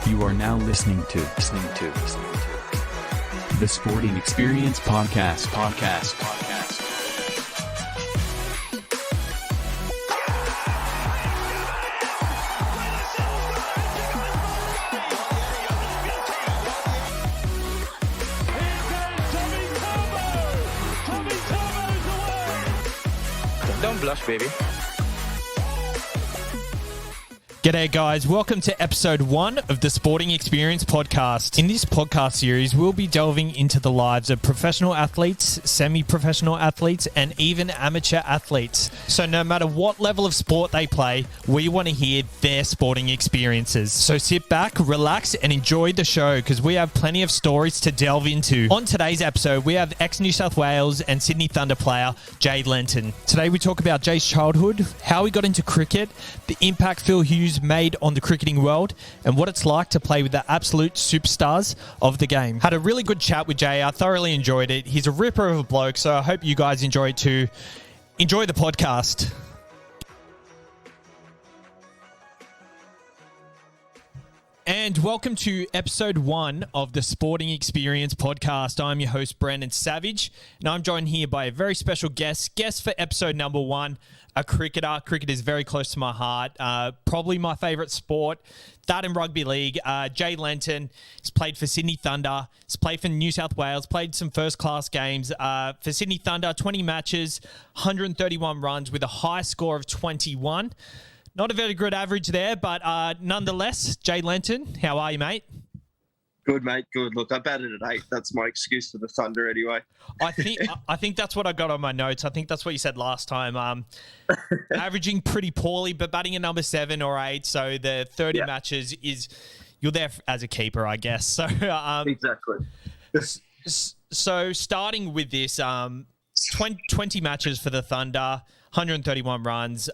You are now listening to the Sporting Experience Podcast. Don't blush, baby. G'day guys, welcome to episode 1 of the Sporting Experience Podcast. In this podcast series, we'll be delving into the lives of professional athletes, semi-professional athletes, and even amateur athletes. So no matter what level of sport they play, we want to hear their sporting experiences. So sit back, relax, and enjoy the show because we have plenty of stories to delve into. On today's episode, we have ex-New South Wales and Sydney Thunder player, Jay Lenton. Today we talk about Jay's childhood, how he got into cricket, the impact Phil Hughes made on the cricketing world, and what it's like to play with the absolute superstars of the game. Had a really good chat with Jay. I thoroughly enjoyed it. He's a ripper of a bloke, so I hope you guys enjoy it too. Enjoy the podcast. And welcome to episode 1 of the Sporting Experience Podcast. I'm your host, Brandon Savage, and I'm joined here by a very special guest for episode number 1, a cricketer. Cricket is very close to my heart. Probably my favourite sport, that in rugby league. Jay Lenton. He's played for Sydney Thunder. He's played for New South Wales. Played some first-class games. For Sydney Thunder, 20 matches, 131 runs with a high score of 21. Not a very good average there, but nonetheless, Jay Lenton, how are you, mate? Good, mate. Good. Look, I batted at 8. That's my excuse for the Thunder anyway. I think that's what I got on my notes. I think that's what you said last time. Averaging pretty poorly, but batting at number 7 or 8. So the 30 matches is you're there as a keeper, I guess. So exactly. So starting with this, 20 matches for the Thunder, 131 runs.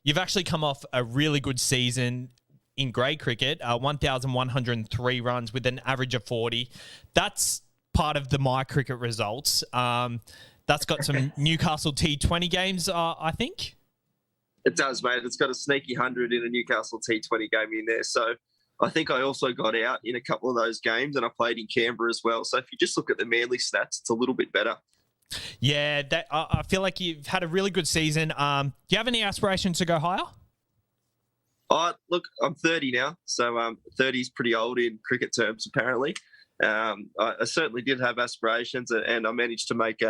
You've actually come off a really good season in grade cricket, 1,103 runs with an average of 40. That's part of the My Cricket results. That's got some Newcastle T20 games, I think. It does, mate. It's got a sneaky 100 in a Newcastle T20 game in there. So I think I also got out in a couple of those games, and I played in Canberra as well. So if you just look at the Manly stats, it's a little bit better. Yeah, I feel like you've had a really good season. Do you have any aspirations to go higher? Look, I'm 30 now, so 30 is pretty old in cricket terms, apparently. I certainly did have aspirations, and I managed to make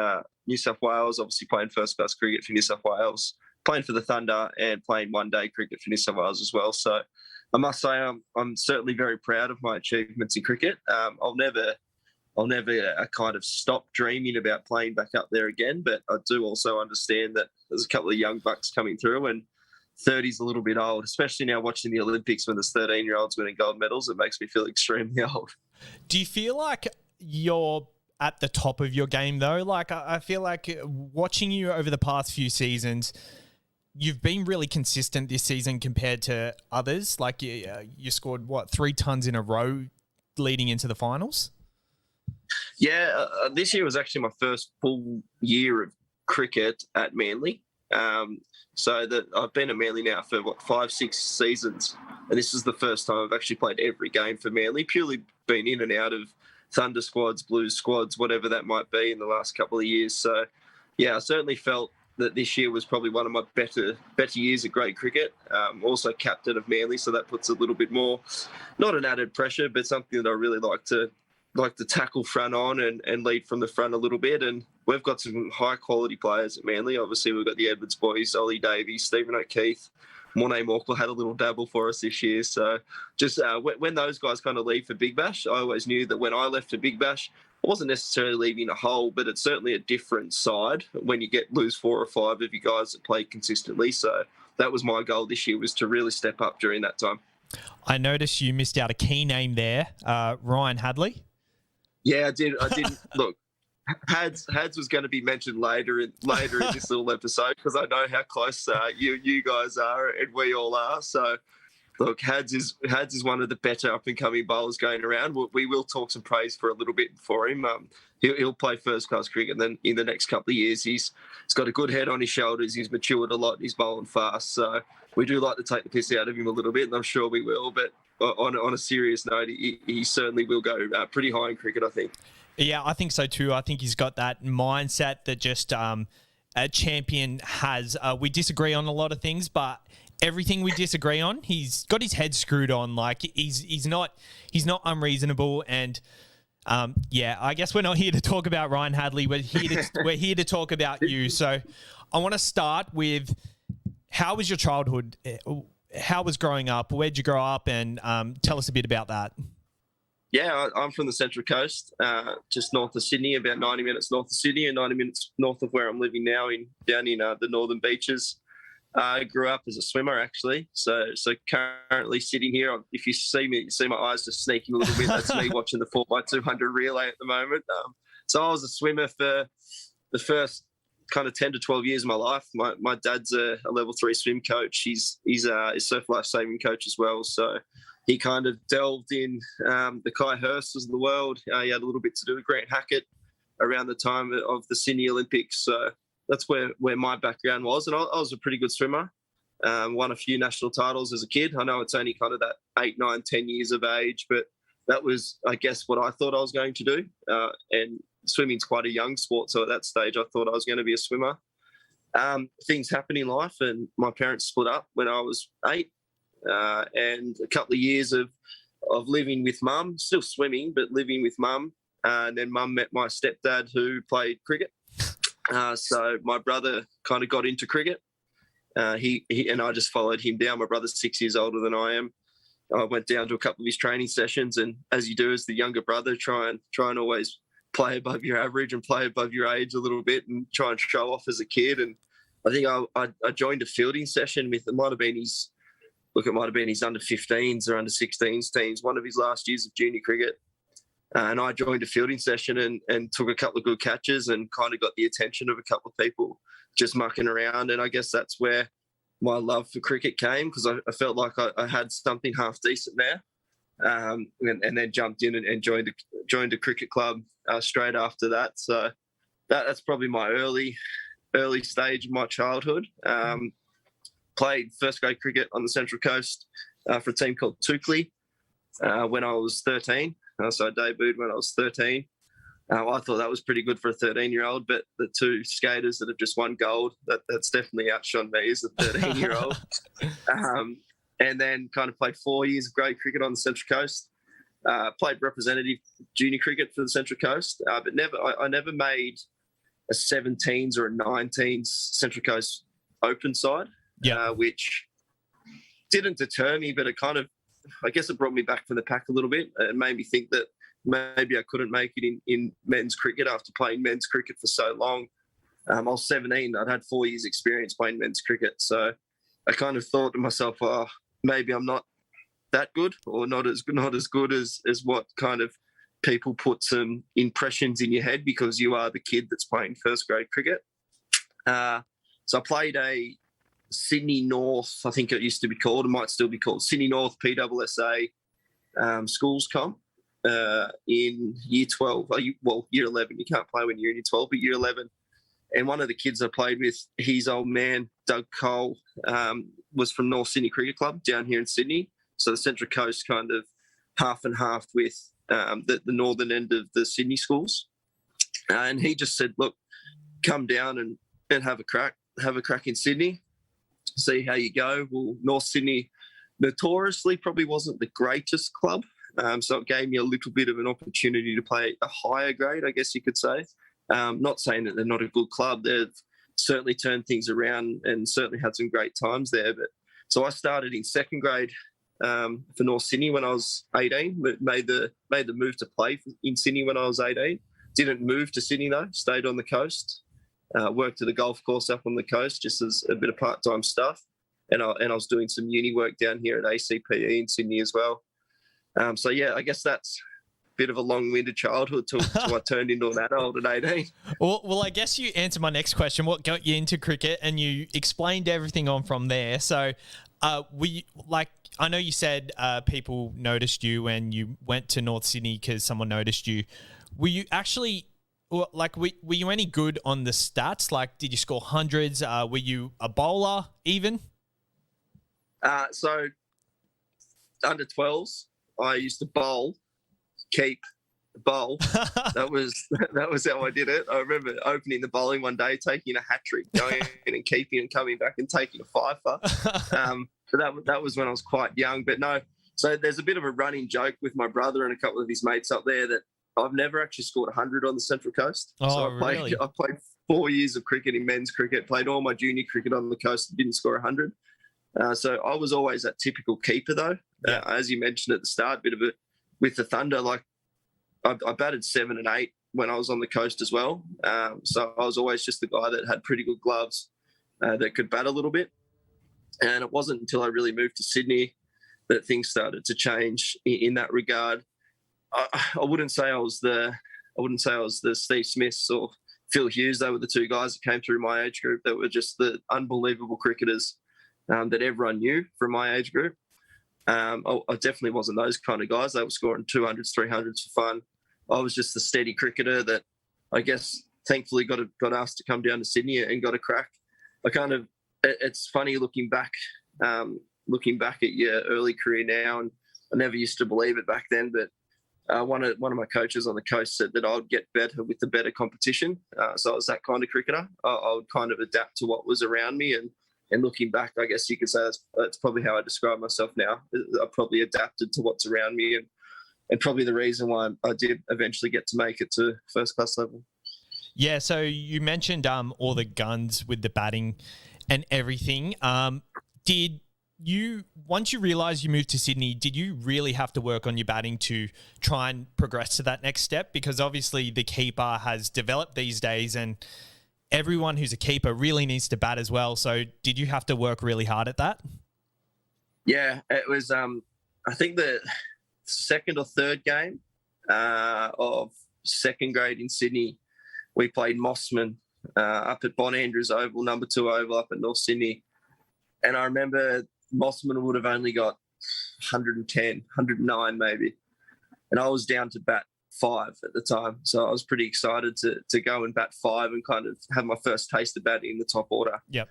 New South Wales, obviously playing first-class cricket for New South Wales, playing for the Thunder, and playing one-day cricket for New South Wales as well. So I must say I'm certainly very proud of my achievements in cricket. I'll never kind of stop dreaming about playing back up there again, but I do also understand that there's a couple of young bucks coming through, and 30's a little bit old, especially now watching the Olympics when there's 13-year-olds winning gold medals. It makes me feel extremely old. Do you feel like you're at the top of your game, though? Like, I feel like watching you over the past few seasons, you've been really consistent this season compared to others. Like, you scored, 3 tons in a row leading into the finals? Yeah, this year was actually my first full year of cricket at Manly. So that I've been at Manly now for 5-6 seasons, and this is the first time I've actually played every game for Manly. Purely been in and out of Thunder squads, Blues squads, whatever that might be in the last couple of years. So yeah, I certainly felt that this year was probably one of my better years of grade cricket. Also captain of Manly, so that puts a little bit more, not an added pressure, but something that I really like to tackle front on and lead from the front a little bit. And we've got some high quality players at Manly. Obviously, we've got the Edwards boys, Ollie Davies, Stephen O'Keefe, Mornay Morkel had a little dabble for us this year. So just when those guys kind of leave for Big Bash, I always knew that when I left for Big Bash, I wasn't necessarily leaving a hole, but it's certainly a different side when you lose 4 or 5 of you guys that play consistently. So that was my goal this year, was to really step up during that time. I noticed you missed out a key name there, Ryan Hadley. Yeah, I did. Look, Hads was going to be mentioned later in this little episode because I know how close you guys are and we all are. So, look, Hads is one of the better up and coming bowlers going around. We will talk some praise for a little bit for him. He'll play first class cricket, and then in the next couple of years, he's got a good head on his shoulders. He's matured a lot. He's bowling fast, so we do like to take the piss out of him a little bit, and I'm sure we will. But on a serious note, he certainly will go pretty high in cricket, I think. Yeah, I think so too. I think he's got that mindset that just a champion has. We disagree on a lot of things, but everything we disagree on, he's got his head screwed on. Like he's not unreasonable. And I guess we're not here to talk about Ryan Hadley. We're here to talk about you. So I want to start with, how was your childhood? How was growing up? Where'd you grow up? And tell us a bit about that. Yeah, I'm from the Central Coast, just north of Sydney, about 90 minutes north of Sydney and 90 minutes north of where I'm living now, down in the northern beaches. I grew up as a swimmer, actually. So currently sitting here, if you see me, you see my eyes just sneaking a little bit. That's me watching the 4x200 relay at the moment. So I was a swimmer for the first kind of 10 to 12 years of my life. My dad's a level 3 swim coach. He's a surf life-saving coach as well. So he kind of delved in the Kai Hursts of the world. He had a little bit to do with Grant Hackett around the time of the Sydney Olympics. So that's where my background was. And I was a pretty good swimmer. Won a few national titles as a kid. I know it's only kind of that 8, 9, 10 years of age, but that was, I guess, what I thought I was going to do. And swimming's quite a young sport. So at that stage, I thought I was going to be a swimmer. Things happen in life, and my parents split up when I was 8. And a couple of years of living with mum, still swimming, but living with mum. And then mum met my stepdad, who played cricket. So my brother kind of got into cricket. He and I just followed him down. My brother's 6 years older than I am. I went down to a couple of his training sessions, and as you do as the younger brother, try and always play above your average and play above your age a little bit, and try and show off as a kid. And I think I joined a fielding session with, it might have been his under 15s or under 16s teams, one of his last years of junior cricket. And I joined a fielding session and took a couple of good catches and kind of got the attention of a couple of people just mucking around. And I guess that's where my love for cricket came, because I felt like I had something half decent there. And then jumped in and joined a cricket club straight after that. So that's probably my early stage of my childhood. Played first grade cricket on the Central Coast for a team called Tukley when I was 13. So I debuted when I was 13. I thought that was pretty good for a 13-year-old, but the two skaters that have just won gold, that's definitely outshone me as a 13-year-old. And then kind of played 4 years of grade cricket on the Central Coast. Played representative junior cricket for the Central Coast, but I never made a 17s or a 19s Central Coast open side. Yeah. Which didn't deter me, but it kind of, I guess it brought me back from the pack a little bit and made me think that maybe I couldn't make it in men's cricket after playing men's cricket for so long. I was 17. I'd had 4 years experience playing men's cricket. So I kind of thought to myself, oh, maybe I'm not that good, or not as good as what kind of people put some impressions in your head because you are the kid that's playing first grade cricket. So I played a Sydney North, I think it used to be called, it might still be called Sydney North PWSA schools comp in year 12. Year 11. You can't play when you're in year 12, but year 11. And one of the kids I played with, his old man, Doug Cole, was from North Sydney Cricket Club down here in Sydney. So the Central Coast kind of half and half with the northern end of the Sydney schools. And he just said, look, come down and have a crack in Sydney. See how you go. Well, North Sydney notoriously probably wasn't the greatest club. So it gave me a little bit of an opportunity to play a higher grade, I guess you could say. Not saying that they're not a good club. They've certainly turned things around and certainly had some great times there. But so I started in second grade for North Sydney when I was 18. Made the move to play in Sydney when I was 18. Didn't move to Sydney though. Stayed on the coast. Worked at a golf course up on the coast just as a bit of part-time stuff. And I was doing some uni work down here at ACPE in Sydney as well. So, yeah, I guess that's a bit of a long-winded childhood till I turned into an adult at 18. Well, I guess you answered my next question. What got you into cricket? And you explained everything on from there. So, I know you said people noticed you when you went to North Sydney because someone noticed you. Were you actually... were you any good on the stats? Like, did you score hundreds? Were you a bowler even? So under 12s, I used to bowl, keep, bowl. That was how I did it. I remember opening the bowling one day, taking a hat trick, going in and keeping and coming back and taking a fifer. So that was when I was quite young. But no, so there's a bit of a running joke with my brother and a couple of his mates up there that I've never actually scored 100 on the Central Coast. Oh, so really? I played 4 years of cricket in men's cricket, played all my junior cricket on the coast, didn't score 100. So I was always that typical keeper, though. Yeah. As you mentioned at the start, bit of it with the Thunder. Like I batted 7 and 8 when I was on the coast as well. So I was always just the guy that had pretty good gloves that could bat a little bit. And it wasn't until I really moved to Sydney that things started to change in that regard. I wouldn't say I was the Steve Smiths or Phil Hughes. They were the two guys that came through my age group that were just the unbelievable cricketers that everyone knew from my age group. I definitely wasn't those kind of guys. They were scoring 200s, 300s for fun. I was just the steady cricketer that I guess thankfully got asked to come down to Sydney and got a crack. It's funny looking back at your early career now, and I never used to believe it back then, but one of my coaches on the coast said that I would get better with the better competition. So I was that kind of cricketer. I would kind of adapt to what was around me, and looking back, I guess you could say that's probably how I describe myself now. I probably adapted to what's around me, and probably the reason why I did eventually get to make it to first class level. Yeah, so you mentioned all the guns with the batting and everything. Once you realised you moved to Sydney, did you really have to work on your batting to try and progress to that next step? Because obviously the keeper has developed these days, and everyone who's a keeper really needs to bat as well. So did you have to work really hard at that? Yeah, it was, I think the second or third game of second grade in Sydney, we played Mossman up at Bon Andrews Oval, number 2 oval up at North Sydney. And I remember Mossman would have only got 110, 109 maybe. And I was down to bat 5 at the time. So I was pretty excited to go and bat 5 and kind of have my first taste of batting in the top order. Yep.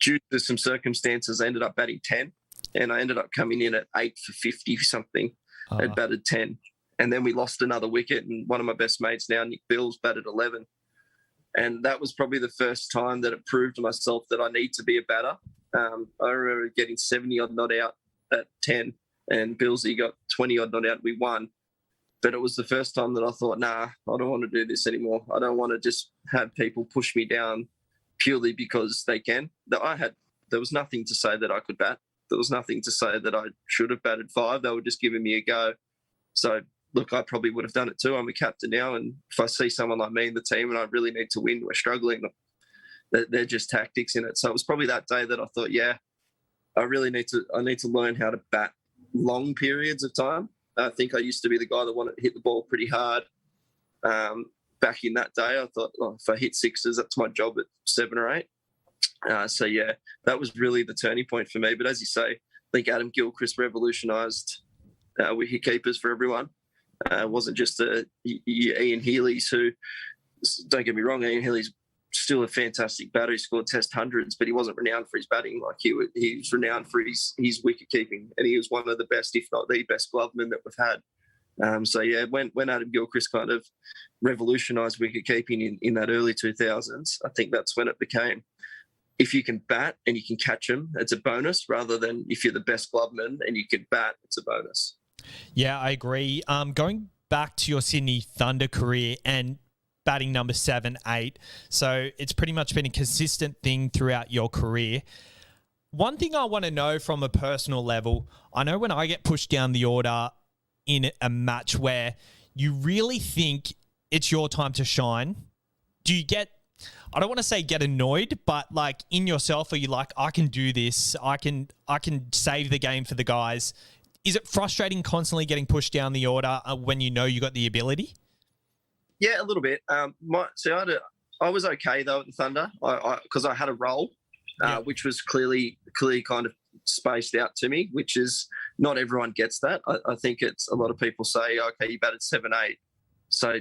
Due to some circumstances, I ended up batting 10. And I ended up coming in at 8 for 50 something. I'd batted 10. And then we lost another wicket. And one of my best mates now, Nick Bills, batted 11. And that was probably the first time that it proved to myself that I need to be a batter. I remember getting 70-odd not out at 10, and Billsy got 20-odd not out. We won. But it was the first time that I thought, nah, I don't want to do this anymore. I don't want to just have people push me down purely because they can. There was nothing to say that I could bat. There was nothing to say that I should have batted 5. They were just giving me a go. So, look, I probably would have done it too. I'm a captain now, and if I see someone like me in the team and I really need to win, we're struggling, they're just tactics in it. So it was probably that day that I thought, yeah, I need to learn how to bat long periods of time. I think I used to be the guy that wanted to hit the ball pretty hard. Back in that day, I thought, if I hit sixes, that's my job at 7 or 8. So, yeah, that was really the turning point for me. But as you say, I think Adam Gilchrist revolutionised wicket keepers for everyone. It wasn't just Ian Healy's who, don't get me wrong, Ian Healy's still a fantastic batter. He scored test hundreds, but he wasn't renowned for his batting. Like he was renowned for his wicket keeping, and he was one of the best, if not the best, gloveman that we've had. So yeah, when Adam Gilchrist kind of revolutionised wicket keeping in that early 2000s, I think that's when it became, if you can bat and you can catch them, it's a bonus, rather than if you're the best gloveman and you can bat, it's a bonus. Yeah, I agree. Going back to your Sydney Thunder career and batting number 7, 8. So it's pretty much been a consistent thing throughout your career. One thing I want to know from a personal level, I know when I get pushed down the order in a match where you really think it's your time to shine, do you get, I don't want to say get annoyed, but like in yourself, are you like, I can do this, I can save the game for the guys? Is it frustrating constantly getting pushed down the order when you know you got the ability? Yeah, a little bit. I was okay though at the Thunder because I had a role, which was clearly kind of spaced out to me, which is not everyone gets that. I think it's a lot of people say, okay, you batted 7, 8. So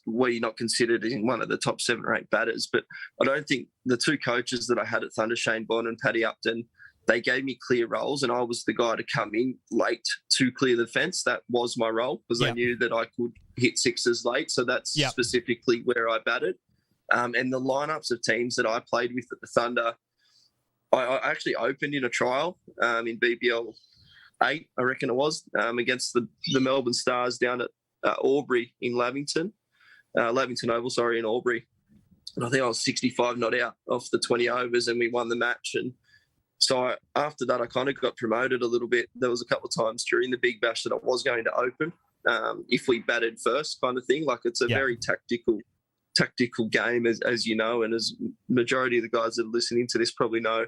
were you not considered in one of the top 7 or 8 batters? But I don't think the two coaches that I had at Thunder, Shane Bond and Paddy Upton, they gave me clear roles, and I was the guy to come in late to clear the fence. That was my role because they knew that I could hit sixes late. So that's specifically where I batted. And the lineups of teams that I played with at the Thunder, I actually opened in a trial in BBL 8, I reckon it was, against the Melbourne Stars down at Albury in Lavington Oval, in Albury. And I think I was 65 not out off the 20 overs, and we won the match. And so after that, I kind of got promoted a little bit. There was a couple of times during the Big Bash that I was going to open if we batted first, kind of thing. Like, it's a very tactical game, as you know, and as majority of the guys that are listening to this probably know.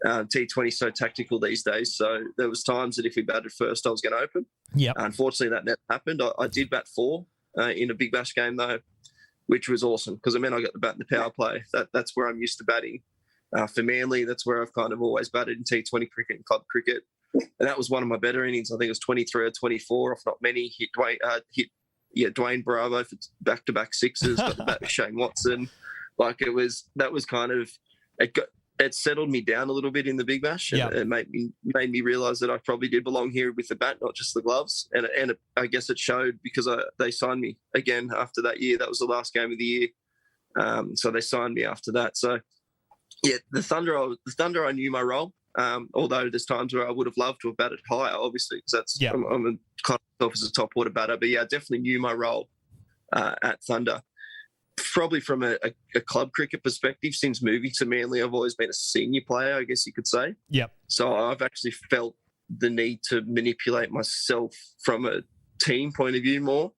T20 is so tactical these days. So there was times that if we batted first, I was going to open. Unfortunately, that never happened. I did bat 4 in a Big Bash game, though, which was awesome because it meant I got the bat in the power play. That's where I'm used to batting. For Manly, that's where I've kind of always batted in T20 cricket and club cricket. And that was one of my better innings. I think it was 23 or 24, if not many. Hit Dwayne Bravo for back-to-back sixes, got the bat with Shane Watson. Like, that was kind of, it settled me down a little bit in the Big Bash. And it made me realise that I probably did belong here with the bat, not just the gloves. And I guess it showed because they signed me again after that year. That was the last game of the year. So they signed me after that. So, yeah, the Thunder, I knew my role. Although there's times where I would have loved to have batted higher, obviously, because I'm a kind of as a top order batter. But yeah, I definitely knew my role at Thunder. Probably from a club cricket perspective, since moving to Manly, I've always been a senior player, I guess you could say. So I've actually felt the need to manipulate myself from a team point of view more.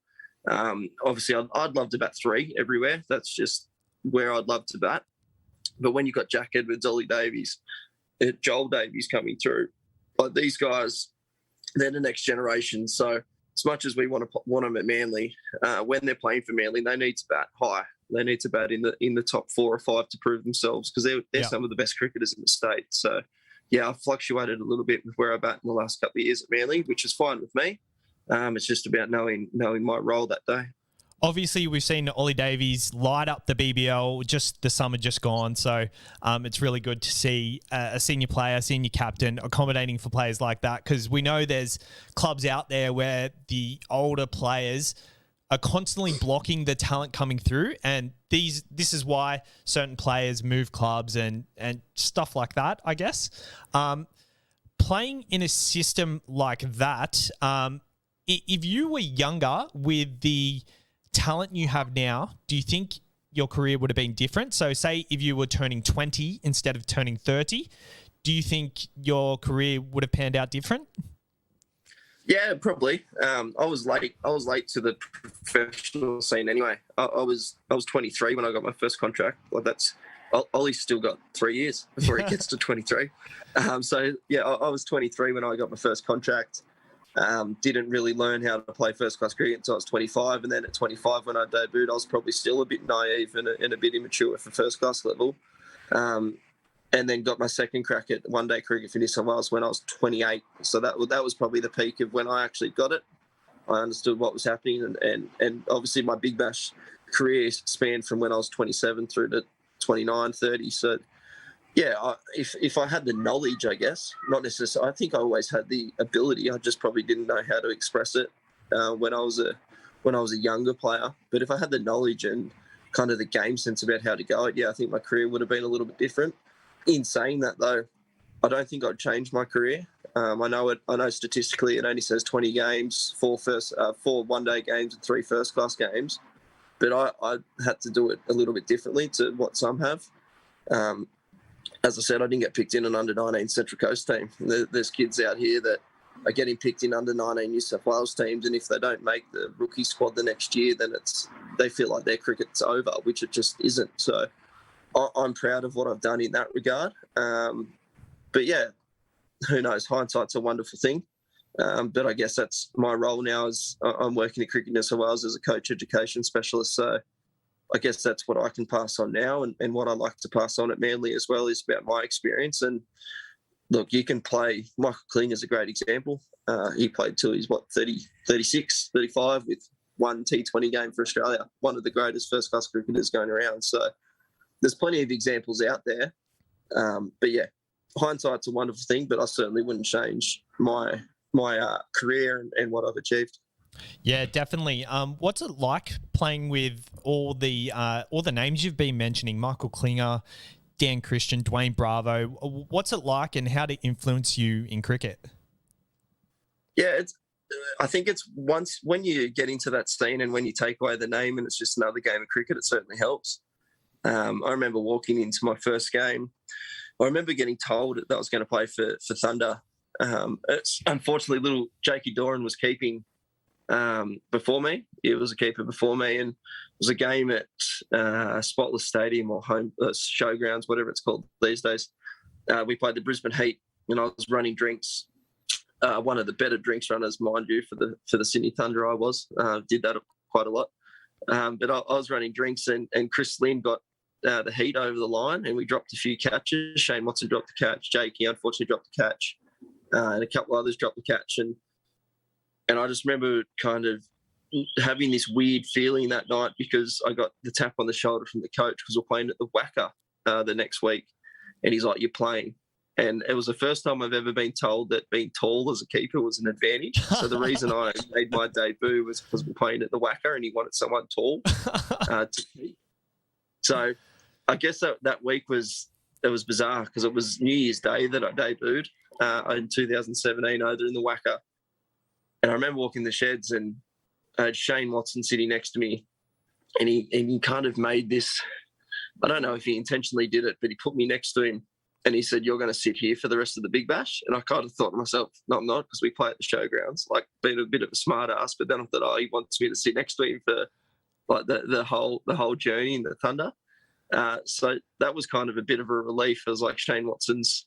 Obviously, I'd love to bat 3 everywhere. That's just where I'd love to bat. But when you've got Jack Edwards, Ollie Davies, Joel Davies coming through, like, these guys, they're the next generation. So as much as we want them at Manly, when they're playing for Manly, they need to bat high. They need to bat in the top 4 or 5 to prove themselves because they're some of the best cricketers in the state. So, yeah, I've fluctuated a little bit with where I bat in the last couple of years at Manly, which is fine with me. It's just about knowing my role that day. Obviously, we've seen Ollie Davies light up the BBL just the summer just gone. So it's really good to see a senior player, senior captain accommodating for players like that, because we know there's clubs out there where the older players are constantly blocking the talent coming through. And this is why certain players move clubs and stuff like that, I guess. Playing in a system like that, if you were younger with the talent you have now, do you think your career would have been different? So say if you were turning 20 instead of turning 30, do you think your career would have panned out different? Yeah, probably. I was late to the professional scene anyway. I was 23 when I got my first contract. Well, Ollie's still got 3 years before he gets to 23. So yeah, I was 23 when I got my first contract. Didn't really learn how to play first-class cricket until I was 25, and then at 25 when I debuted, I was probably still a bit naive and a bit immature for first-class level. And then got my second crack at one-day cricket for New South Wales when I was 28. So that was probably the peak of when I actually got it. I understood what was happening, and obviously my Big Bash career spanned from when I was 27 through to 29, 30. So yeah, if I had the knowledge, I guess, not necessarily. I think I always had the ability. I just probably didn't know how to express it when I was a younger player. But if I had the knowledge and kind of the game sense about how to go it, yeah, I think my career would have been a little bit different. In saying that, though, I don't think I'd change my career. I know statistically it only says 20 games, 4 one-day games and 3 first-class games. But I had to do it a little bit differently to what some have. As I said, I didn't get picked in an under-19 Central Coast team. There's kids out here that are getting picked in under-19 New South Wales teams, and if they don't make the rookie squad the next year, then they feel like their cricket's over, which it just isn't. So I'm proud of what I've done in that regard. But yeah, who knows? Hindsight's a wonderful thing. But I guess that's my role now. Is I'm working at Cricket New South Wales as a coach education specialist. So I guess that's what I can pass on now, and what I like to pass on at Manly as well is about my experience. And look, you can play. Michael Kling is a great example. He played till he's 30, 36, 35 with 1 T20 game for Australia. One of the greatest first-class cricketers going around. So there's plenty of examples out there. But yeah, hindsight's a wonderful thing, but I certainly wouldn't change my career and what I've achieved. Yeah, definitely. What's it like playing with all the names you've been mentioning? Michael Klinger, Dan Christian, Dwayne Bravo. What's it like, and how did it influence you in cricket? Yeah, I think it's once when you get into that scene and when you take away the name and it's just another game of cricket, it certainly helps. I remember walking into my first game. I remember getting told that I was going to play for Thunder. It's unfortunately little Jakey Doran was keeping before me. He was a keeper before me, and it was a game at Spotless Stadium or home showgrounds, whatever it's called these days. We played the Brisbane Heat, and I was running drinks. One of the better drinks runners, mind you, for the Sydney Thunder. I did that quite a lot. But I was running drinks, and Chris Lynn got the Heat over the line, and we dropped a few catches. Shane Watson dropped the catch. Jakey unfortunately dropped the catch, and a couple others dropped the catch. And I just remember kind of having this weird feeling that night because I got the tap on the shoulder from the coach because we're playing at the Wacker the next week, and he's like, "You're playing." And it was the first time I've ever been told that being tall as a keeper was an advantage. So the reason I made my debut was because we're playing at the Wacker and he wanted someone tall to keep. So I guess that week was bizarre because it was New Year's Day that I debuted in 2017 over in the Wacker. And I remember walking the sheds and I had Shane Watson sitting next to me, and he kind of made this, I don't know if he intentionally did it, but he put me next to him. And he said, "You're going to sit here for the rest of the Big Bash." And I kind of thought to myself, no, I'm not, because we play at the showgrounds, like being a bit of a smart ass. But then I thought, he wants me to sit next to him for like the whole journey in the Thunder. So that was kind of a bit of a relief. It was like Shane Watson's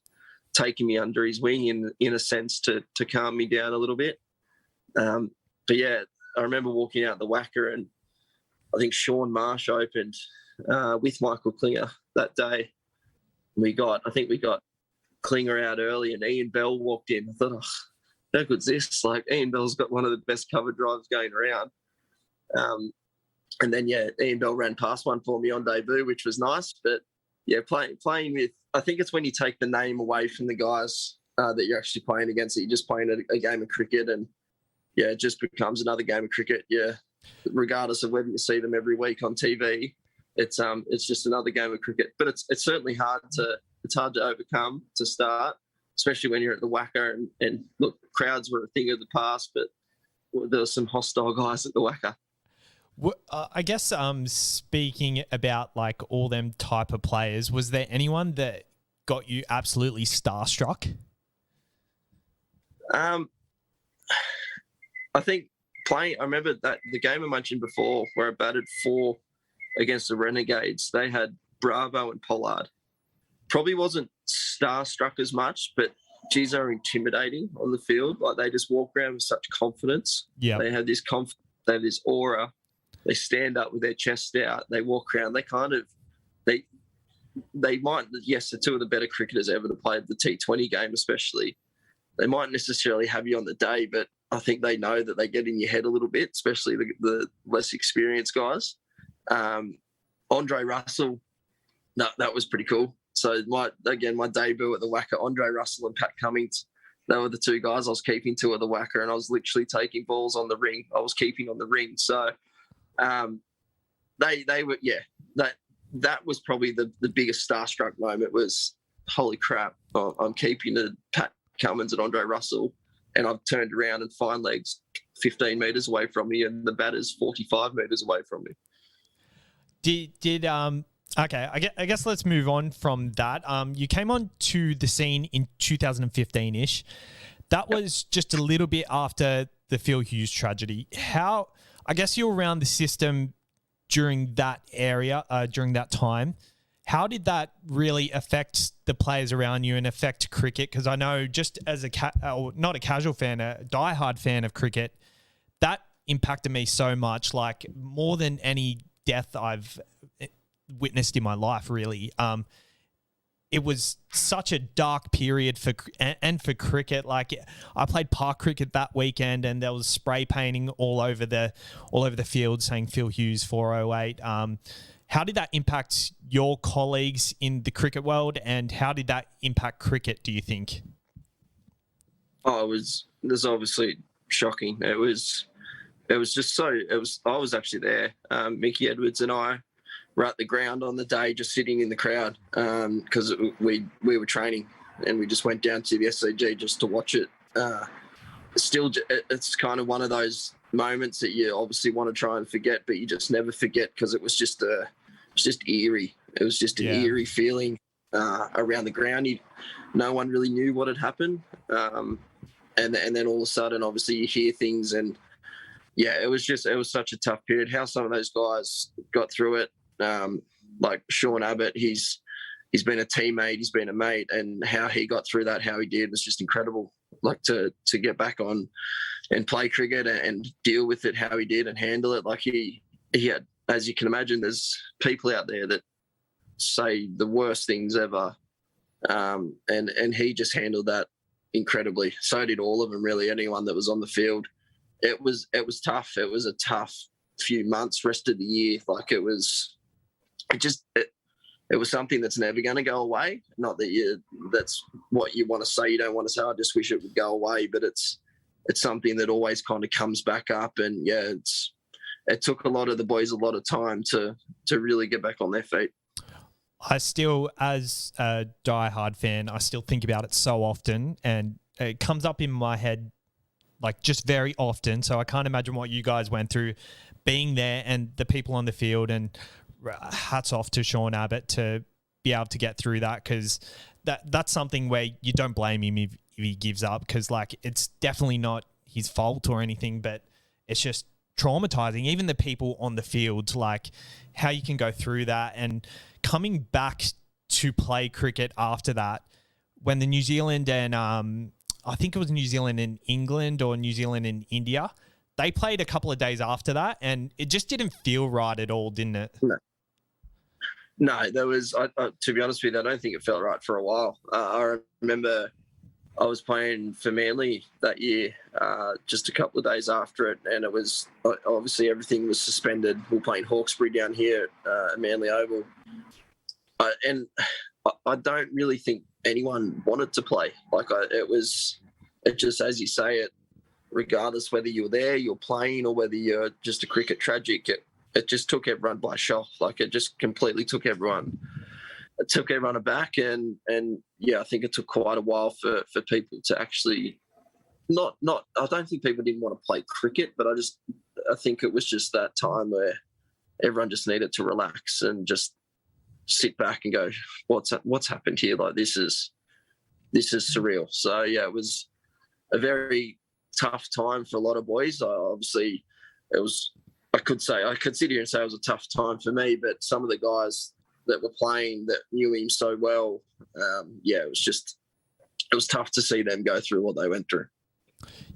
taking me under his wing in a sense to calm me down a little bit. But yeah, I remember walking out the Wacker, and I think Sean Marsh opened with Michael Klinger that day. I think we got Klinger out early, and Ian Bell walked in. I thought, how good's this? Like, Ian Bell's got one of the best cover drives going around. And then, Ian Bell ran past one for me on debut, which was nice. But, yeah, playing with, I think it's when you take the name away from the guys that you're actually playing against, that you're just playing a game of cricket, and, yeah, it just becomes another game of cricket, yeah, regardless of whether you see them every week on TV. It's just another game of cricket, but it's certainly hard to overcome to start, especially when you're at the Wacker and look, crowds were a thing of the past, but there were some hostile guys at the Wacker. I guess speaking about like all them type of players, was there anyone that got you absolutely starstruck? I think I remember that the game I mentioned before where I batted 4 against the Renegades, they had Bravo and Pollard. Probably wasn't starstruck as much, but geez, they were intimidating on the field. Like, they just walk around with such confidence. Yeah, they have this confidence, they have this aura. They stand up with their chest out. They walk around. They kind of, they might, yes, they're two of the better cricketers ever to play the T20 game, especially. They might necessarily have you on the day, but I think they know that they get in your head a little bit, especially the less experienced guys. Andre Russell, no, that was pretty cool. So my debut at the Wacker, Andre Russell and Pat Cummings, they were the two guys I was keeping to at the Wacker, and I was literally taking balls on the ring. I was keeping on the ring. So they were, yeah, that was probably the biggest starstruck moment. Was, holy crap, I'm keeping to Pat Cummins and Andre Russell, and I've turned around and fine legs 15 metres away from me, and the batter's 45 metres away from me. Okay, I guess let's move on from that. You came on to the scene in 2015-ish. That was just a little bit after the Phil Hughes tragedy. I guess you were around the system during that during that time. How did that really affect the players around you and affect cricket? Because I know, just as not a casual fan, a diehard fan of cricket, that impacted me so much, like more than any death I've witnessed in my life, really. It was such a dark period for cricket. Like, I played park cricket that weekend, and there was spray painting all over the field saying Phil Hughes 408. How did that impact your colleagues in the cricket world, and how did that impact cricket, do you think? Oh, it was obviously shocking. It was just so. I was actually there. Mickey Edwards and I were at the ground on the day, just sitting in the crowd because we were training, and we just went down to the SCG just to watch it. It's kind of one of those moments that you obviously want to try and forget, but you just never forget because it was just eerie. It was just an eerie feeling around the ground. No one really knew what had happened, and then all of a sudden, obviously, you hear things, and it was such a tough period. How some of those guys got through it, like Sean Abbott, he's been a teammate, he's been a mate, and how he got through that, how he did, was just incredible. Like to get back on and play cricket and deal with it how he did and handle it. Like he had, as you can imagine, there's people out there that say the worst things ever, and he just handled that incredibly. So did all of them, really. Anyone that was on the field. It was tough. It was a tough few months, rest of the year. Like it was something that's never going to go away. Not that that's what you want to say. You don't want to say, I just wish it would go away, but it's something that always kind of comes back up. And it took a lot of the boys a lot of time to really get back on their feet. I still, as a diehard fan, I still think about it so often, and it comes up in my head like just very often. So I can't imagine what you guys went through being there and the people on the field, and hats off to Sean Abbott to be able to get through that, because that's something where you don't blame him if he gives up, because like it's definitely not his fault or anything, but it's just traumatizing. Even the people on the field, like how you can go through that, and coming back to play cricket after that, when the New Zealand and I think it was New Zealand and England or New Zealand and India, they played a couple of days after that, and it just didn't feel right at all, didn't it? No, there was, to be honest with you, I don't think it felt right for a while. I remember I was playing for Manly that year, just a couple of days after it, and it was, obviously everything was suspended. We were playing Hawkesbury down here at Manly Oval. And I don't really think anyone wanted to play. Like it just, as you say it, regardless whether you're there, you're playing, or whether you're just a cricket tragic, it just took everyone by shock. Like it just completely took everyone aback. And I think it took quite a while for people to actually not, I don't think people didn't want to play cricket, but I think it was just that time where everyone just needed to relax and just sit back and go, what's happened here? Like this is surreal. So it was a very tough time for a lot of boys. Obviously, I could sit here and say it was a tough time for me, but some of the guys that were playing that knew him so well, it was tough to see them go through what they went through.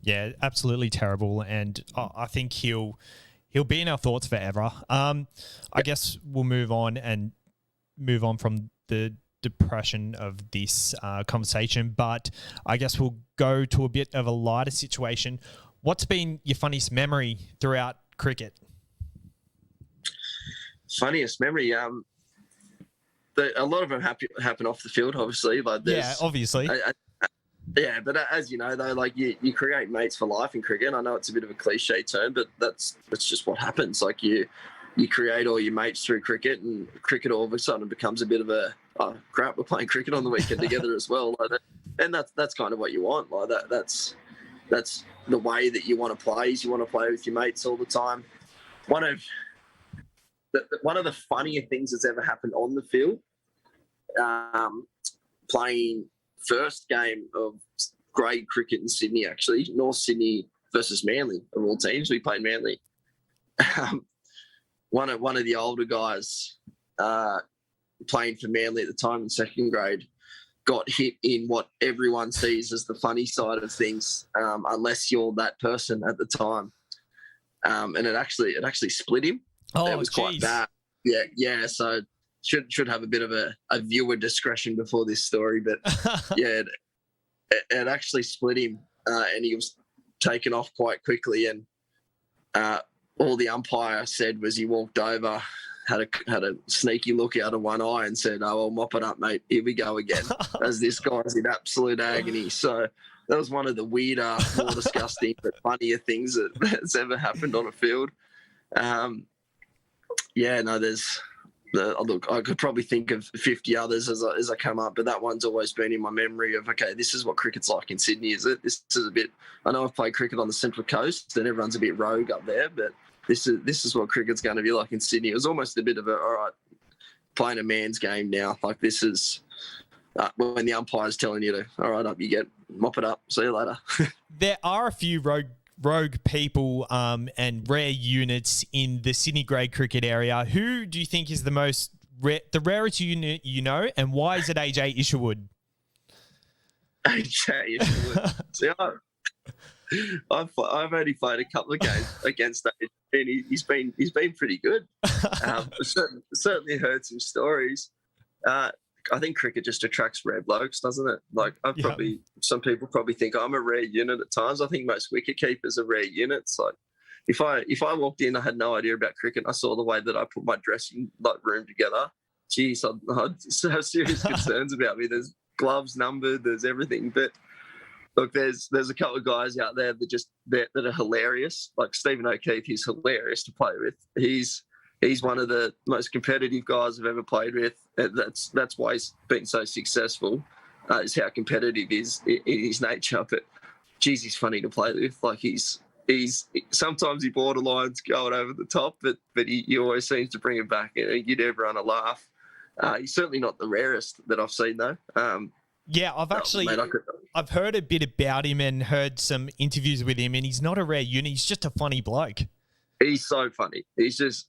Yeah, absolutely terrible, and I think he'll be in our thoughts forever. I guess we'll move on from the depression of this conversation, but I guess we'll go to a bit of a lighter situation. What's been your funniest memory throughout cricket? Funniest memory? A lot of them happen off the field, obviously. Like obviously. But as you know, though, like you create mates for life in cricket. I know it's a bit of a cliche term, but that's just what happens. Like you create all your mates through cricket, and cricket all of a sudden becomes a bit of a, oh crap, we're playing cricket on the weekend together as well. Like that, and that's kind of what you want. Like that's the way that you want to play. Is you want to play with your mates all the time. One of the funnier things that's ever happened on the field, playing first game of grade cricket in Sydney, actually, North Sydney versus Manly, of all teams. We played Manly. One of the older guys playing for Manly at the time in second grade got hit in what everyone sees as the funny side of things, unless you're that person at the time. And it actually split him. Oh, it was quite bad. Yeah. So should have a bit of a viewer discretion before this story, but it actually split him, and he was taken off quite quickly. And all the umpire said was he walked over had a sneaky look out of one eye and said, "Oh, well, mop it up, mate. Here we go again." As this guy's in absolute agony. So that was one of the weirder, more disgusting, but funnier things that's ever happened on a field. Look, I could probably think of 50 others as I come up, but that one's always been in my memory of, okay, this is what cricket's like in Sydney, is it? This is a bit, I know I've played cricket on the Central Coast and everyone's a bit rogue up there, but this is what cricket's going to be like in Sydney. It was almost a bit of all right, playing a man's game now. Like, this is when the umpire's telling you to, all right, up you get, mop it up, see you later. There are a few rogue people and rare units in the Sydney grade cricket area. Who do you think is the rarest unit you know, and why is it AJ Isherwood? AJ Isherwood. See, I've only played a couple of games against AJ, and he's been pretty good. Certainly heard some stories. I think cricket just attracts rare blokes, doesn't it? Like, some people probably think I'm a rare unit at times. I think most wicket keepers are rare units. Like, if I walked in, I had no idea about cricket, and I saw the way that I put my dressing room together, geez, I'd have serious concerns about me. There's gloves numbered, there's everything. But look, there's a couple of guys out there that are hilarious. Like Stephen O'Keefe, he's hilarious to play with. He's one of the most competitive guys I've ever played with. That's why he's been so successful, is how competitive he is in his nature. But, geez, he's funny to play with. Like, he's sometimes he borderlines going over the top, but he always seems to bring it back and give everyone a laugh. He's certainly not the rarest that I've seen, though. I've heard a bit about him and heard some interviews with him, and he's not a rare unit. He's just a funny bloke. He's so funny. He's just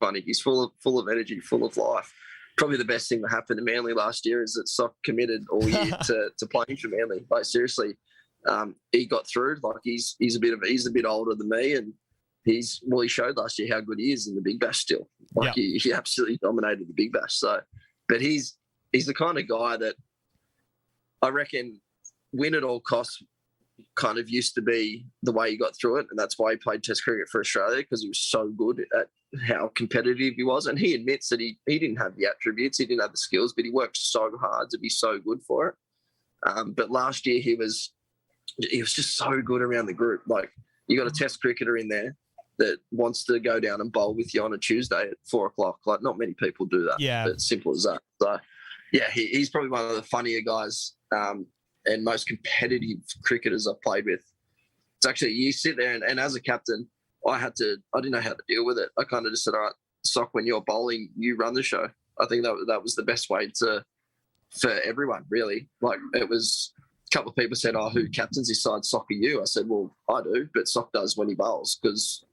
funny. He's full of energy, full of life. Probably the best thing that happened to Manly last year is that Sock committed all year to playing for Manly. Like, seriously, he got through. Like, he's a bit older than me, and he showed last year how good he is in the Big Bash still. Like, he absolutely dominated the Big Bash. So, but he's the kind of guy that I reckon win at all costs kind of used to be the way he got through it, and that's why he played Test cricket for Australia, because he was so good at how competitive he was. And he admits that he didn't have the attributes, he didn't have the skills, but he worked so hard to be so good for it. But last year he was just so good around the group. Like, you got a Test cricketer in there that wants to go down and bowl with you on a Tuesday at 4:00. Like, not many people do that. Yeah, it's simple as that. So, yeah, he's probably one of the funnier guys. And most competitive cricketers I've played with. It's actually, you sit there and as a captain, I didn't know how to deal with it. I kind of just said, all right, Sock, when you're bowling, you run the show. I think that was the best way for everyone, really. Like, it was, a couple of people said, oh, who captains this side, Sock or you? I said, well, I do, but Sock does when he bowls, because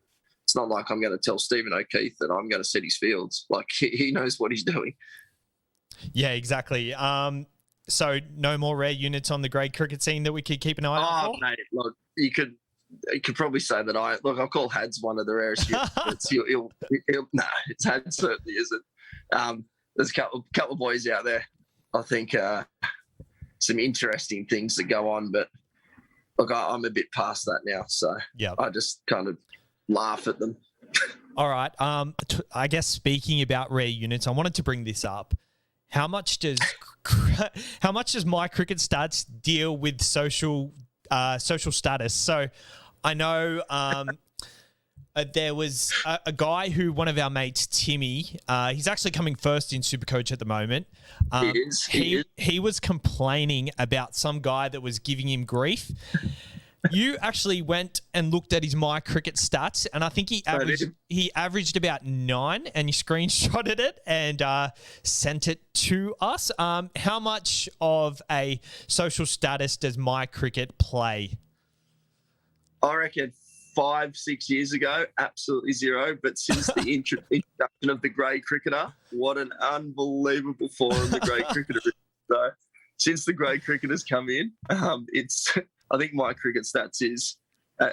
it's not like I'm going to tell Stephen O'Keefe that I'm going to set his fields. Like, he knows what he's doing. Yeah, exactly. So no more rare units on the grade cricket scene that we could keep an eye out for? Oh, mate, look, you could probably say that I'll call Hads one of the rarest units. No, it's Hads certainly isn't. There's a couple of boys out there, I think, some interesting things that go on, but look, I'm a bit past that now, so I just kind of laugh at them. All right. I guess speaking about rare units, I wanted to bring this up. How much does My Cricket Stats deal with social status? So I know there was a guy who, one of our mates, Timmy, he's actually coming first in Supercoach at the moment. He was complaining about some guy that was giving him grief. You actually went and looked at his My Cricket Stats, and I think he averaged about 9, and you screenshotted it and sent it to us. How much of a social status does My Cricket play? I reckon 5-6 years ago, absolutely zero. But since the introduction of the grade cricketer, what an unbelievable forum the grade cricketer is. So, since the grade cricketers come in, I think My Cricket Stats is,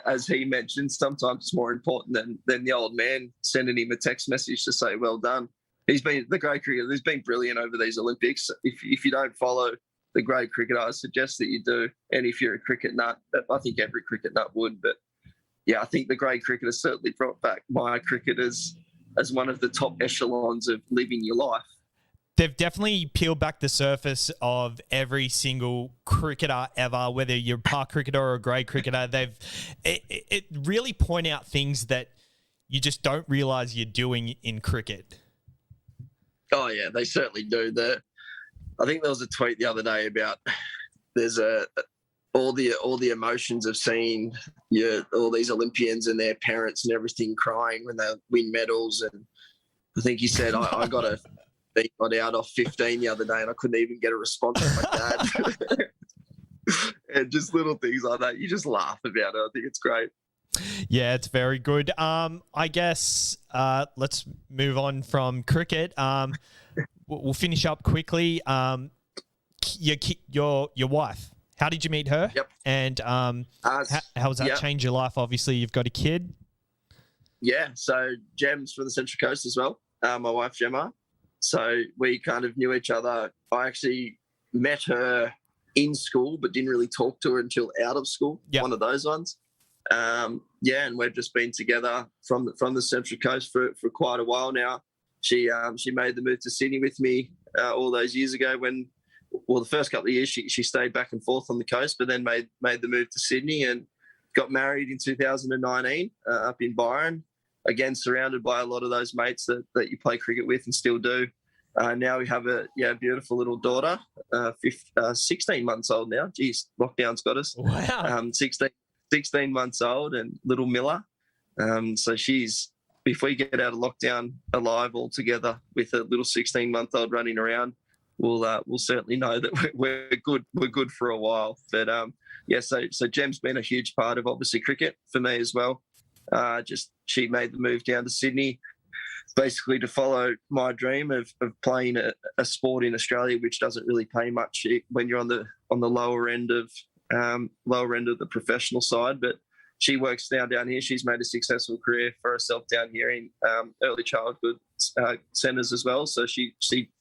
as he mentioned, sometimes it's more important than the old man sending him a text message to say, well done. The grade cricketer has been brilliant over these Olympics. If you don't follow the grade cricketer, I suggest that you do. And if you're a cricket nut, I think every cricket nut would. But yeah, I think the grade cricketer certainly brought back My Cricketers as one of the top echelons of living your life. They've definitely peeled back the surface of every single cricketer ever, whether you're a park cricketer or a grade cricketer. It really point out things that you just don't realise you're doing in cricket. Oh yeah, they certainly do. I think there was a tweet the other day about there's all the emotions of seeing all these Olympians and their parents and everything crying when they win medals. And I think he said I got a beat out off 15 the other day and I couldn't even get a response from my dad. And just little things like that, you just laugh about it. I think it's great. Yeah, it's very good. I guess let's move on from cricket. We'll finish up quickly. Your wife. How did you meet her? Yep. And how has that changed your life? Obviously, you've got a kid. Yeah. So Gem's from the Central Coast as well. My wife Gemma. So we kind of knew each other. I actually met her in school, but didn't really talk to her until out of school. Yep. One of those ones. And we've just been together from the Central Coast for quite a while now. She made the move to Sydney with me all those years ago the first couple of years she stayed back and forth on the coast, but then made the move to Sydney and got married in 2019 up in Byron. Again, surrounded by a lot of those mates that you play cricket with and still do. Now we have a beautiful little daughter, 16 months old now. Geez, lockdown's got us. Wow. 16 months old and little Miller. So if we get out of lockdown alive all together with a little 16-month-old running around, we'll certainly know that we're good. We're good for a while. But so Gem's been a huge part of obviously cricket for me as well. She made the move down to Sydney, basically to follow my dream of playing a sport in Australia, which doesn't really pay much when you're on the lower end of the professional side. But she works now down here. She's made a successful career for herself down here in early childhood centres as well. So she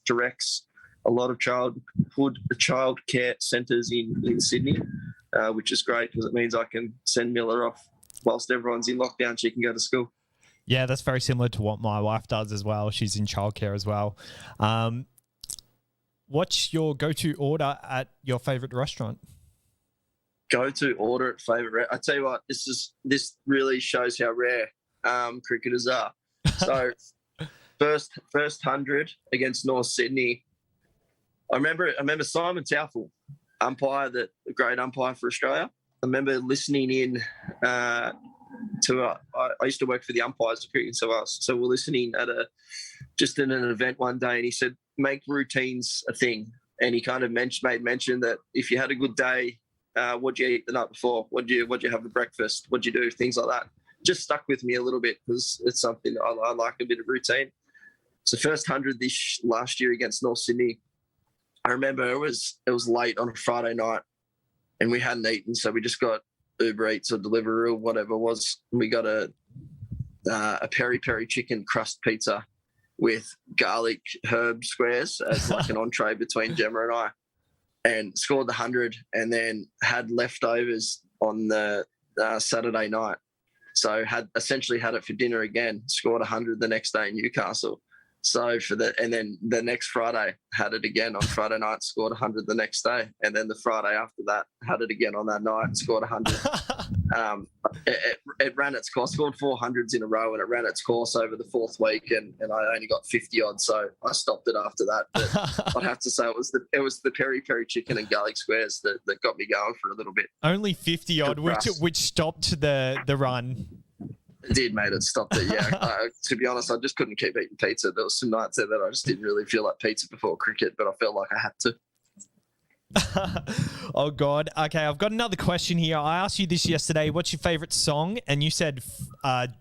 directs a lot of child care centres in Sydney, which is great because it means I can send Miller off whilst everyone's in lockdown. She can go to school. Yeah, that's very similar to what my wife does as well. She's in childcare as well. What's your go-to order at your favourite restaurant? Go-to order at favourite. I tell you what, this really shows how rare cricketers are. So first 100 against North Sydney. I remember Simon Taufel, the great umpire for Australia. I remember listening in I used to work for the umpires of cricket, so we're listening at in an event one day, and he said, make routines a thing. And he kind of made mention that if you had a good day, what'd you eat the night before? What'd you have for breakfast? What'd you do? Things like that. Just stuck with me a little bit because it's something I like, a bit of routine. So first 100 last year against North Sydney, I remember it was late on a Friday night and we hadn't eaten, so we just got Uber Eats or Deliveroo or whatever it was. We got a peri-peri chicken crust pizza with garlic herb squares as like an entree between Gemma and I, and scored the 100 and then had leftovers on the Saturday night. So essentially had it for dinner again, scored 100 the next day in Newcastle. So and then the next Friday had it again on Friday night, scored 100 the next day. And then the Friday after that had it again on that night, scored 100. It ran its course, scored 400s in a row, and it ran its course over the fourth week, and I only got 50 odd, so I stopped it after that. But I'd have to say it was the peri-peri chicken and garlic squares that got me going for a little bit. Only 50 odd, which stopped the run. It did, mate. It stopped it, yeah. To be honest, I just couldn't keep eating pizza. There was some nights there that I just didn't really feel like pizza before cricket, but I felt like I had to. Oh, God. Okay, I've got another question here. I asked you this yesterday. What's your favourite song? And you said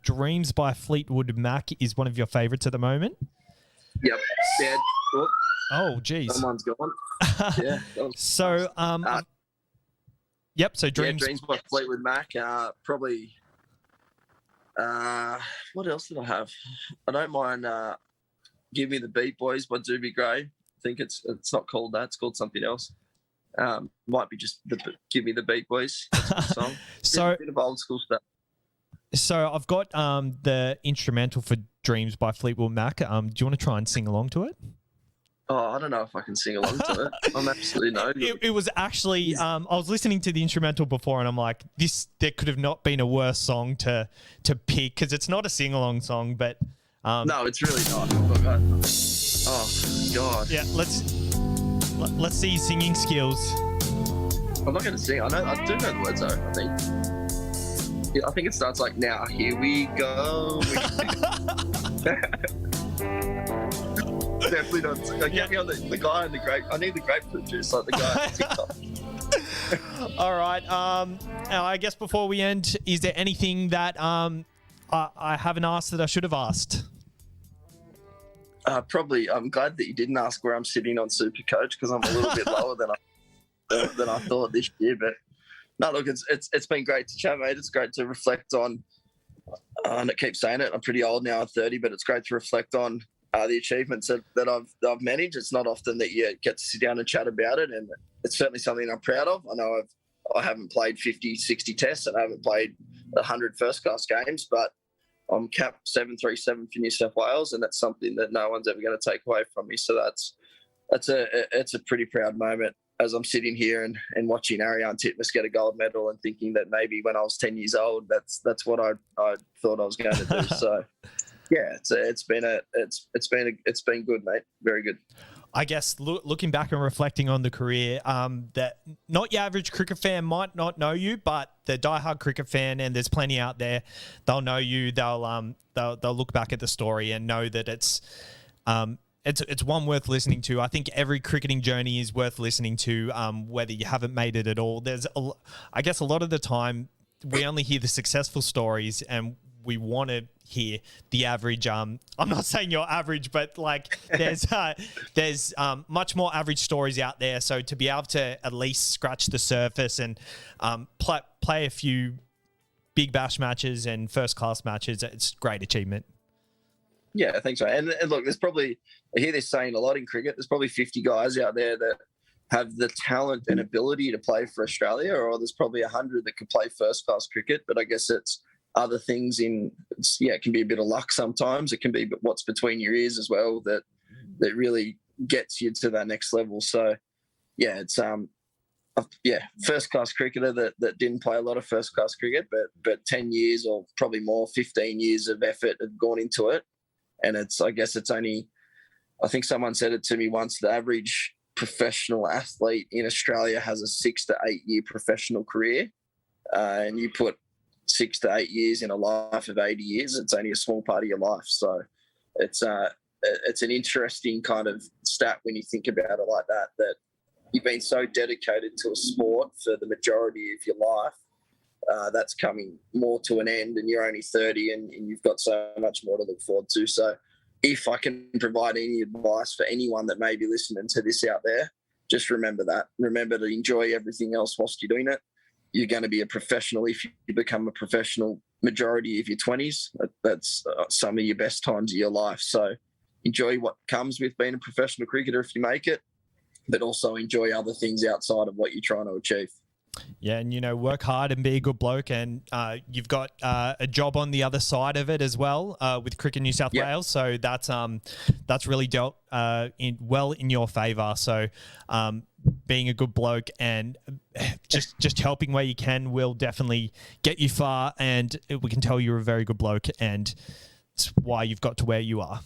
Dreams by Fleetwood Mac is one of your favourites at the moment. Yep. Yeah. Oh, geez. Someone's gone. Yeah. So, yep, so Dreams. Yeah, Dreams by Fleetwood Mac. Probably... what else did I have? I don't mind Give Me the Beat Boys by Doobie Gray. I think it's not called that. It's called something else. Might be just Give Me the Beat Boys. That's a good song. So a bit of old school stuff. So I've got the instrumental for Dreams by Fleetwood Mac. Do you want to try and sing along to it? Oh, I don't know if I can sing along to it. I'm absolutely no good. It was actually, I was listening to the instrumental before and I'm like, there could have not been a worse song to pick because it's not a sing-along song, but... no, it's really not. Oh, God. Yeah, let's see your singing skills. I'm not going to sing. I do know the words, though, I think. Yeah, I think it starts like, now, here we go. Definitely not. Get me on the guy in the grape. I need the grapefruit juice, like the guy on TikTok. All right. I guess before we end, is there anything that I haven't asked that I should have asked? Probably. I'm glad that you didn't ask where I'm sitting on Supercoach because I'm a little bit lower than I thought this year. But no, look, it's been great to chat, mate. It's great to reflect on. And I keep saying it. I'm pretty old now, I'm 30, but it's great to reflect on the achievements that I've managed. It's not often that you get to sit down and chat about it, and it's certainly something I'm proud of. I know I haven't played 50, 60 tests, and I haven't played 100 first-class games, but I'm capped 737 for New South Wales, and that's something that no one's ever going to take away from me. So it's a pretty proud moment as I'm sitting here and watching Ariane Titmus get a gold medal and thinking that maybe when I was 10 years old, that's what I thought I was going to do. So. Yeah, it's been good, mate. Very good. I guess looking back and reflecting on the career, that not your average cricket fan might not know you, but the diehard cricket fan, and there's plenty out there, they'll know you. They'll look back at the story and know that it's one worth listening to. I think every cricketing journey is worth listening to, whether you haven't made it at all. I guess a lot of the time we only hear the successful stories and we want to hear the average. I'm not saying you're average, but like there's much more average stories out there. So to be able to at least scratch the surface and play a few big bash matches and first class matches, it's a great achievement. Yeah, thanks, mate. And look, I hear this saying a lot in cricket. There's probably 50 guys out there that have the talent and ability to play for Australia, or there's probably 100 that could play first class cricket. But I guess it's other things it can be a bit of luck sometimes. It can be what's between your ears as well that really gets you to that next level. So, yeah, it's first class cricketer that didn't play a lot of first class cricket, but 10 years or probably more, 15 years of effort have gone into it. And I think someone said it to me once, the average professional athlete in Australia has a 6 to 8 year professional career. And you put 6 to 8 years in a life of 80 years, it's only a small part of your life. So it's an interesting kind of stat when you think about it like that you've been so dedicated to a sport for the majority of your life. That's coming more to an end, and you're only 30 and you've got so much more to look forward to. So if I can provide any advice for anyone that may be listening to this out there, just remember that. Remember to enjoy everything else whilst you're doing it. You're going to be a professional if you become a professional majority of your 20s. That's some of your best times of your life. So enjoy what comes with being a professional cricketer if you make it, but also enjoy other things outside of what you're trying to achieve. Yeah, and, work hard and be a good bloke. And you've got a job on the other side of it as well with Cricket New South Wales. So that's really dealt in your favour. So being a good bloke and just helping where you can will definitely get you far. And we can tell you're a very good bloke, and it's why you've got to where you are.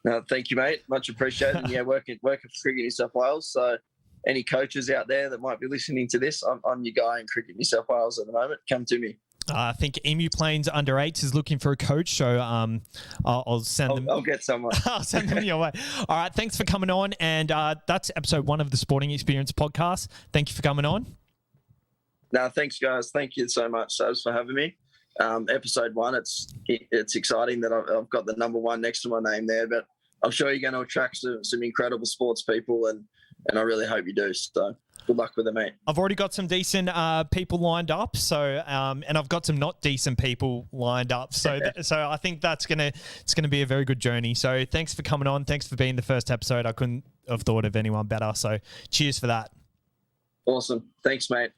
No, thank you, mate. Much appreciated. And yeah, working for Cricket New South Wales. So any coaches out there that might be listening to this, I'm your guy in Cricket New South Wales at the moment. Come to me. I think Emu Plains under 8s is looking for a coach, so I'll send them. I'll get someone. I'll send them your way. All right, thanks for coming on, and that's episode 1 of the Sporting Experience podcast. Thank you for coming on. No, thanks, guys. Thank you so much, Sabs, for having me. Episode 1, it's exciting that I've got the number 1 next to my name there, but I'm sure you're going to attract some incredible sports people, and I really hope you do. So good luck with it, mate. I've already got some decent people lined up, so and I've got some not decent people lined up. So so I think it's gonna be a very good journey. So thanks for coming on. Thanks for being the first episode. I couldn't have thought of anyone better. So cheers for that. Awesome. Thanks, mate.